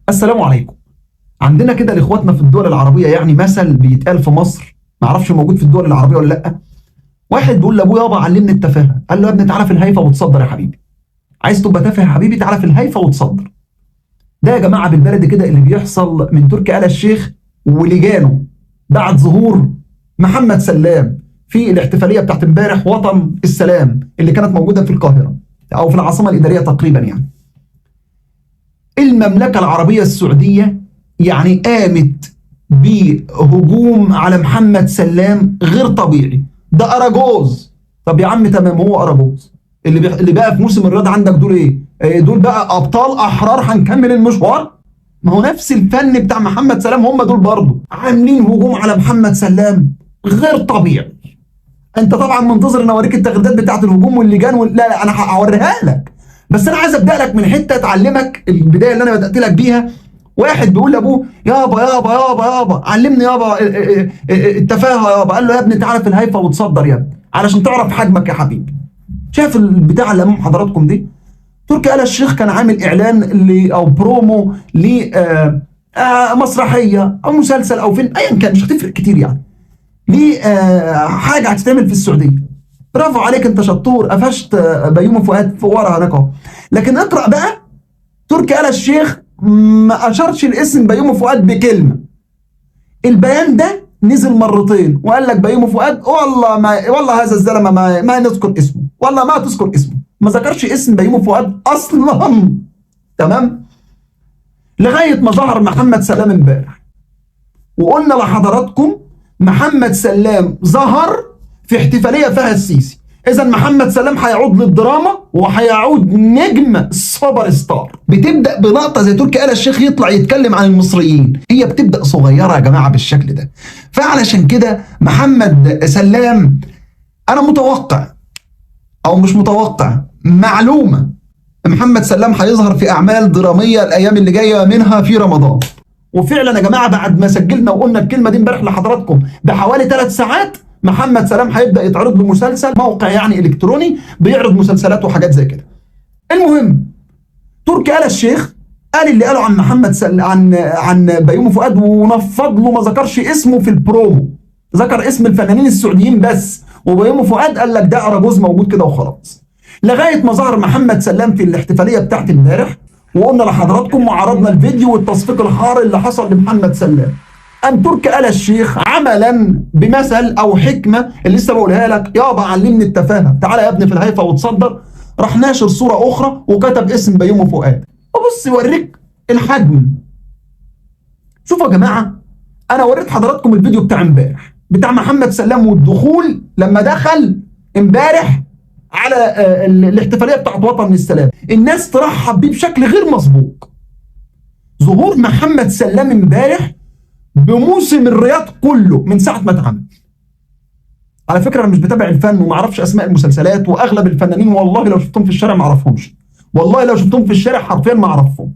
السلام عليكم. عندنا كده لاخواتنا في الدول العربيه يعني مثل بيتقال في مصر، ما اعرفش موجود في الدول العربيه ولا لا. واحد بيقول لابوه يابا علمني التفاهه، قال له يا ابني تعالى في الهيفا وتصدر يا حبيبي. عايز تبقى تافه يا حبيبي، تعالى في الهيفا وتصدر. ده يا جماعه بالبلد كده اللي بيحصل من تركي آل الشيخ ولجانه بعد ظهور محمد سلام في الاحتفاليه بتاعت امبارح وطن السلام اللي كانت موجوده في القاهره او في العاصمه الاداريه تقريبا. يعني المملكة العربية السعودية يعني قامت بهجوم على محمد سلام غير طبيعي. ده أراجوز. طب يا عم تمام، هو أراجوز. اللي بقى في موسم الرياض عندك دول ايه؟ دول بقى أبطال أحرار هنكمل المشوار؟ ما هو نفس الفن بتاع محمد سلام، هم دول برضه عاملين هجوم على محمد سلام غير طبيعي. انت طبعا منتظر ان اوريك التغريدات بتاعت الهجوم واللجان لا انا هوريها لك. بس انا عايز ابدا لك من حته تعلمك البدايه اللي انا بدات لك بيها. واحد بيقول لابوه يابا يابا يابا يابا علمني يابا التفاهه يابا. قال له يا ابني تعالى في الهيفا وتصدر يا ابني علشان تعرف حجمك يا حبيبي. شايف البتاع اللي امام حضراتكم دي؟ تركي آل الشيخ كان عامل اعلان او برومو ل مسرحيه او مسلسل او فيلم ايا كان، مش هتفرق كتير يعني، ليه حاجه هتتعمل في السعوديه. برافو عليك، انت شطور، قفشت بيومي فؤاد في ورا هناك اهو. لكن اقرا بقى، تركي آل الشيخ ما اشارش الاسم بيومي فؤاد بكلمه. البيان ده نزل مرتين وقال لك بيومي فؤاد والله ما والله هذا الزلمه ما نذكر اسمه، والله ما تذكر اسمه، ما ذكرش اسم بيومي فؤاد اصلا. تمام؟ لغايه ما ظهر محمد سلام امبارح وقلنا لحضراتكم محمد سلام ظهر في احتفاليه فيها السيسي. اذا محمد سلام هيعود للدراما وهيعود نجم سوبر ستار. بتبدا بلقطه زي تركي آل الشيخ يطلع يتكلم عن المصريين، هي بتبدا صغيره يا جماعه بالشكل ده. فعلشان كده محمد سلام انا متوقع او مش متوقع معلومه، محمد سلام هيظهر في اعمال دراميه الايام اللي جايه منها في رمضان. وفعلا يا جماعه بعد ما سجلنا وقلنا الكلمه دي امبارح لحضراتكم بحوالي 3 ساعات محمد سلام هيبدا يتعرض له مسلسل، موقع يعني الكتروني بيعرض مسلسلات وحاجات زي كده. المهم تركي آل الشيخ قال اللي قاله عن محمد عن بيومي فؤاد ونفض له، ما ذكرش اسمه في البرومو، ذكر اسم الفنانين السعوديين بس، وبيومي فؤاد قال لك ده اراجوز موجود كده وخلاص. لغايه ما ظهر محمد سلام في الاحتفاليه بتاعت امبارح وقلنا لحضراتكم وعرضنا الفيديو والتصفيق الحار اللي حصل لمحمد سلام. قام تركي آل الشيخ عملا بمثل او حكمه اللي لسه بقولها لك، يابا علمني التفاهه، تعالى يا ابني في الهيفا وتصدر، راح ناشر صوره اخرى وكتب اسم بيومي فؤاد. وبص يوريك الحجم. شوفوا يا جماعه، انا وريت حضراتكم الفيديو بتاع امبارح بتاع محمد سلام والدخول لما دخل امبارح على الاحتفاليه بتاعت وطن السلام، الناس ترحب بيه بشكل غير مسبوق. ظهور محمد سلام امبارح بموسم الرياض كله من ساعه ما اتعمل. على فكره انا مش بتابع الفن وما اعرفش اسماء المسلسلات، واغلب الفنانين والله لو شفتهم في الشارع ما اعرفهمش، والله لو شفتهم في الشارع حرفيا ما اعرفهم.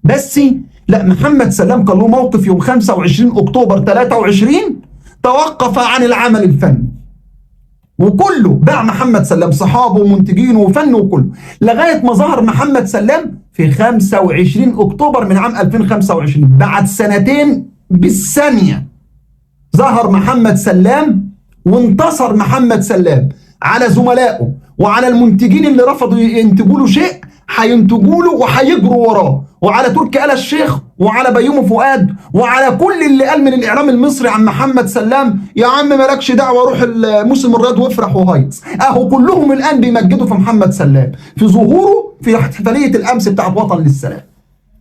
بس لا، محمد سلام كان له موقف يوم 25 اكتوبر 23 توقف عن العمل الفني، وكله باع محمد سلام، صحابه ومنتجينه وفنه وكله، لغايه ما ظهر محمد سلام في 25 اكتوبر من عام 2025 بعد سنتين بالثانيه. ظهر محمد سلام وانتصر محمد سلام على زملائه وعلى المنتجين اللي رفضوا ينتجوا له شيء هينتجوا له وهيجروا وراه، وعلى تركي آل الشيخ وعلى بيومي فؤاد وعلى كل اللي قال من الاعلام المصري عن محمد سلام يا عم مالكش دعوه، روح الموسم الرياض وافرح وهيص. اهو كلهم الان بيمجدوا في محمد سلام في ظهوره في احتفاليه الامس بتاعت وطن للسلام.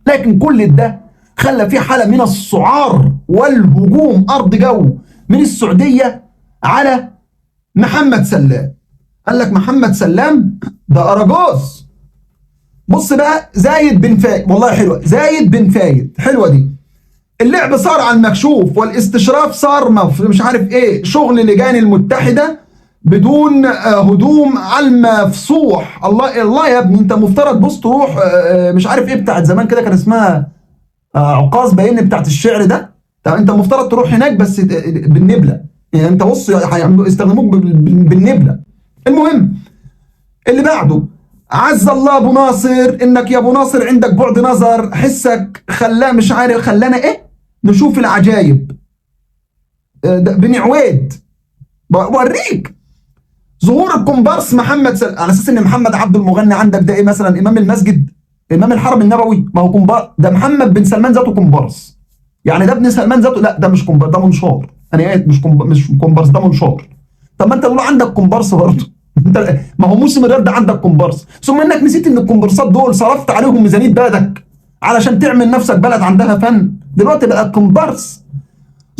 لكن كل ده خلى في حاله من السعار والهجوم ارض جو من السعوديه على محمد سلام. قال لك محمد سلام ده اراجوز. بص بقى زايد بن فايد، والله حلوه، زايد بن فايد حلوه دي. اللعب صار على المكشوف والاستشراف صار مش عارف ايه، شغل لجان المتحده بدون هدوم على المفصوح. الله الله يا ابني، انت مفترض بص تروح مش عارف ايه بتاعت زمان كده كان اسمها عكاظ باين بتاعت الشعر ده. طب انت مفترض تروح هناك بس بالنبله، يعني انت بص يستخدموك بالنبله. المهم اللي بعده عز الله ابو ناصر انك يا ابو ناصر عندك بعد نظر، حسك خلاه مش عارف خلانا ايه نشوف العجايب. بني عويد بوريك ظهور الكومبارس محمد على اساس ان محمد عبد المغني عندك ده ايه مثلا امام المسجد، امام الحرم النبوي، ما هو كومبارس ده. محمد بن سلمان ذاته كومبارس، يعني ده ابن سلمان ذاته، لا ده مش كومبارس، ده منشار. انا قايل مش كومبارس، ده منشار. طب ما انت تقول عندك كومبارس برضه انت ما هو موسم الرياض ده عندك كومبارس، ثم انك نسيت ان الكومبارسات دول صرفت عليهم ميزانيه بلدك علشان تعمل نفسك بلد عندها فن، دلوقتي بقى كومبارس.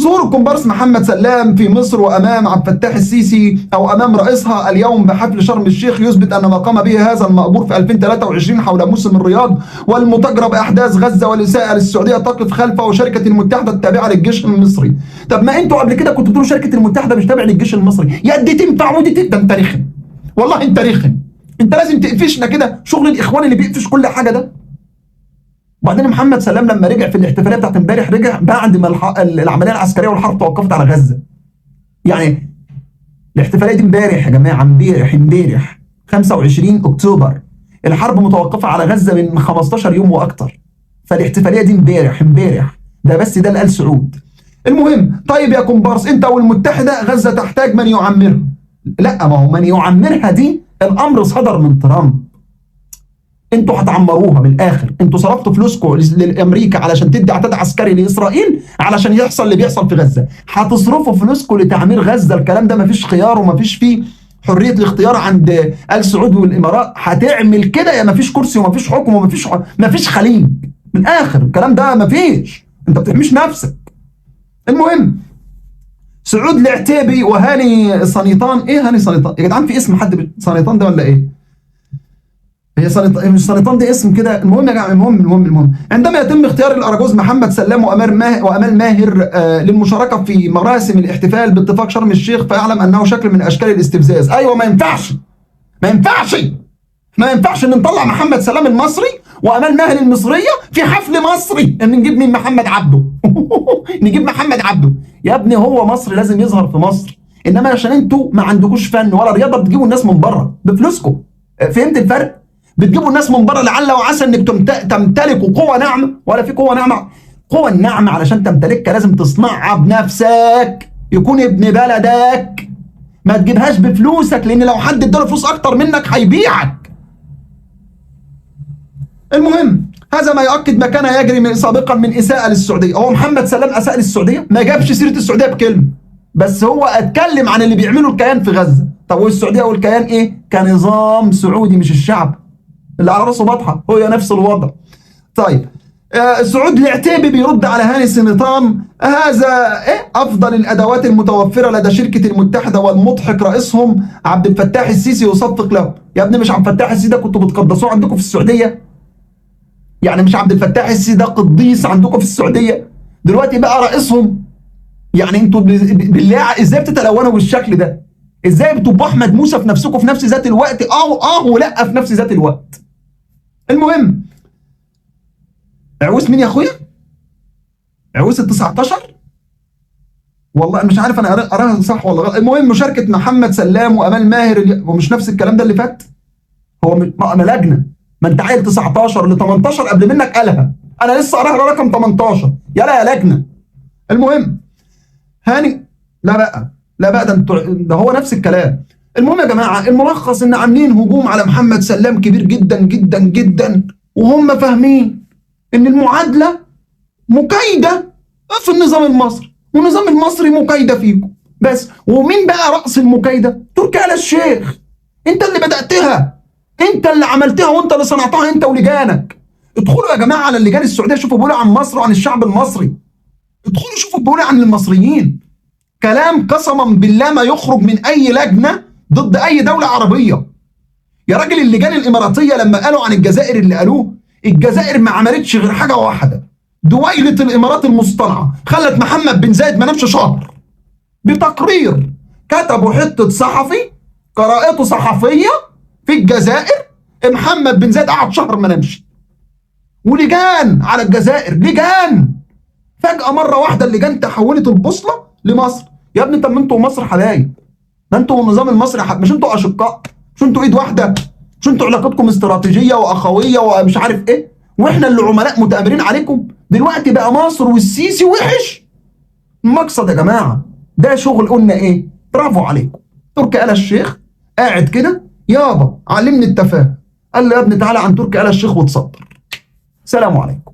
ظهور الكومبارس محمد سلام في مصر وامام عبد الفتاح السيسي او امام رئيسها اليوم بحفل شرم الشيخ يثبت ان ما قام به هذا المأمور في 2023 حول موسم الرياض والمتجرة باحداث غزه والاساءه للسعوديه تقف خلفه وشركه المتحده التابعه للجيش المصري. طب ما انتوا قبل كده كنتوا بتقولوا شركه المتحده مش تابعه للجيش المصري، يا دي تنفع ودي ده انت رخم، والله انت رخم، انت لازم تقفشنا كده شغل الاخوان اللي بيقفش كل حاجه ده. وبعدين محمد سلام لما رجع في الاحتفاليه بتاعت امبارح رجع بعد ما العمليه العسكريه والحرب توقفت على غزه. يعني الاحتفاليه دي امبارح يا جماعه، امبارح 25 اكتوبر، الحرب متوقفه على غزه من 15 يوم واكتر، فالاحتفاليه دي امبارح ده بس ده اللي قال سعود. المهم طيب يا كومبارس انت والمتحده غزه تحتاج من يعمرها. لا ما هو من يعمرها دي الامر صدر من ترامب، انتوا هتعمروها من الاخر، انتوا صرفتوا فلوسكم لامريكا علشان تدي عتاد عسكري لاسرائيل علشان يحصل اللي بيحصل في غزه، هتصرفوا فلوسكم لتعمير غزه. الكلام ده مفيش خيار ومفيش فيه حريه الاختيار عند ال سعود والامارات، هتعمل كده يا مفيش كرسي ومفيش حكم مفيش خليج. من الاخر الكلام ده مفيش، انت بتحميش نفسك. المهم سعود العتيبي وهاني صنيطان، ايه هاني صنيطان يا جدعان؟ في اسم حد صنيطان ده ولا ايه؟ هي مش سرطان دي اسم كده. المهم يا جماعه، المهم عندما يتم اختيار الاراجوز محمد سلام وامال ماهر للمشاركه في مراسم الاحتفال باتفاق شرم الشيخ فيعلم انه شكل من اشكال الاستفزاز. ايوه ما ينفعش ان نطلع محمد سلام المصري وامال ماهر المصريه في حفل مصري ان نجيب مين؟ محمد عبده نجيب محمد عبده. يا ابني هو مصر لازم يظهر في مصر، انما عشان انتوا ما عندكوش فن ولا رياضه بتجيبوا الناس من بره بفلوسكم. فهمت الفرق؟ بتجيبوا الناس من بره لعل وعسى انك تمتلكوا قوه ناعمه، ولا في قوه ناعمه. قوه الناعمه علشان تمتلكها لازم تصنعها بنفسك، يكون ابن بلدك، ما تجيبهاش بفلوسك، لان لو حد اداله فلوس اكتر منك هيبيعك. المهم هذا ما يؤكد ما كان يجري سابقا من اساءه للسعوديه. هو محمد سلام اساء للسعوديه؟ ما جابش سيره السعوديه بكلمه، بس هو اتكلم عن اللي بيعمله الكيان في غزه. طب والسعوديه والكيان ايه؟ كنظام سعودي مش الشعب اللي على راسه بطحه، هو نفس الوضع. طيب سعود العتيبي بيرد على هاني صنيطان، هذا افضل الادوات المتوفره لدى شركه المتحده والمضحك رئيسهم عبد الفتاح السيسي يصفق له. يا ابني مش عبد الفتاح السيسي ده كنتوا بتقدسوه عندكم في السعوديه؟ يعني مش عبد الفتاح السيسي ده قديس عندكم في السعوديه؟ دلوقتي بقى رئيسهم. يعني انتوا بالله ازاي بتتلونوا بالشكل ده؟ ازاي بتبقوا احمد موسى في نفسكم في نفس ذات الوقت؟ ولا في نفس ذات الوقت. المهم عويس مين يا اخويا؟ عويس ال 19؟ والله مش عارف انا اراها صح ولا غلط. المهم مشاركه محمد سلام وامال ماهر، ومش نفس الكلام ده اللي فات؟ هو انا لجنه، ما انت عيل 19 ل 18 قبل منك قالها، انا لسه قراها رقم 18. يلا يا لجنه. المهم هاني لا بقى ده هو نفس الكلام. المهم يا جماعه الملخص ان عاملين هجوم على محمد سلام كبير جدا جدا جدا، وهم فاهمين ان المعادله مكايده في النظام المصري، والنظام المصري مكايده فيكم بس. ومين بقى راس المكايده؟ تركي آل الشيخ. انت اللي بداتها، انت اللي عملتها، وانت اللي صنعتها انت ولجانك. ادخلوا يا جماعه على اللجان السعوديه شوفوا بيقولوا عن مصر وعن الشعب المصري، ادخلوا شوفوا بيقولوا عن المصريين. كلام قسما بالله ما يخرج من اي لجنه ضد اي دوله عربيه. يا راجل اللجان الاماراتيه لما قالوا عن الجزائر اللي قالوه، الجزائر ما عملتش غير حاجه واحده، دويله الامارات المصطنعه خلت محمد بن زايد ما نامش شهر بتقرير كتبوا حته صحفي قراءته صحفيه في الجزائر. محمد بن زايد قعد شهر ما نامش. ولجان على الجزائر، لجان فجاه مره واحده اللجان تحولت البوصله لمصر. يا ابني طب ما انتوا مصر حبايب، ده انتوا والنظام المصري مش انتوا اشقاء؟ مش انتوا ايد واحده؟ مش انتوا علاقتكم استراتيجيه واخويه ومش عارف ايه، واحنا اللي عملاء متآمرين عليكم؟ دلوقتي بقى مصر والسيسي وحش. المقصد يا جماعه ده شغل، قلنا ايه؟ برافو عليكم. تركي آل الشيخ قاعد كده، يابا علمني التفاهه، قال له يا ابني تعالى عن تركي آل الشيخ وتصدر. سلام عليكم.